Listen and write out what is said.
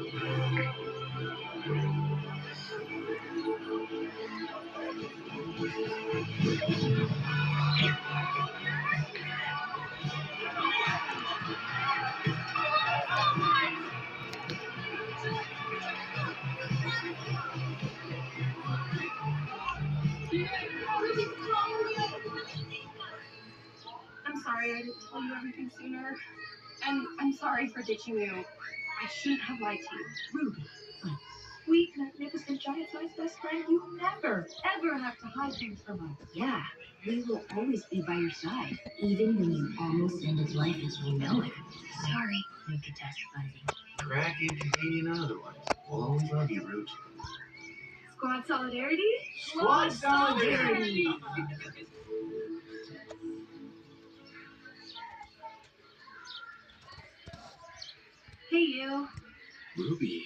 I'm sorry I didn't tell you everything sooner. And I'm sorry for ditching you. I shouldn't have lied to you. Ruby, my sweet, magnificent, giant-sized best friend, you never, ever have to hide things from us. Yeah, we will always be by your side, even when you almost ended life as we know it. Sorry, no catastrophizing. Cracking, convenient otherwise. We'll always love you, Root. Squad solidarity? Squad solidarity! Hey, you. Ruby,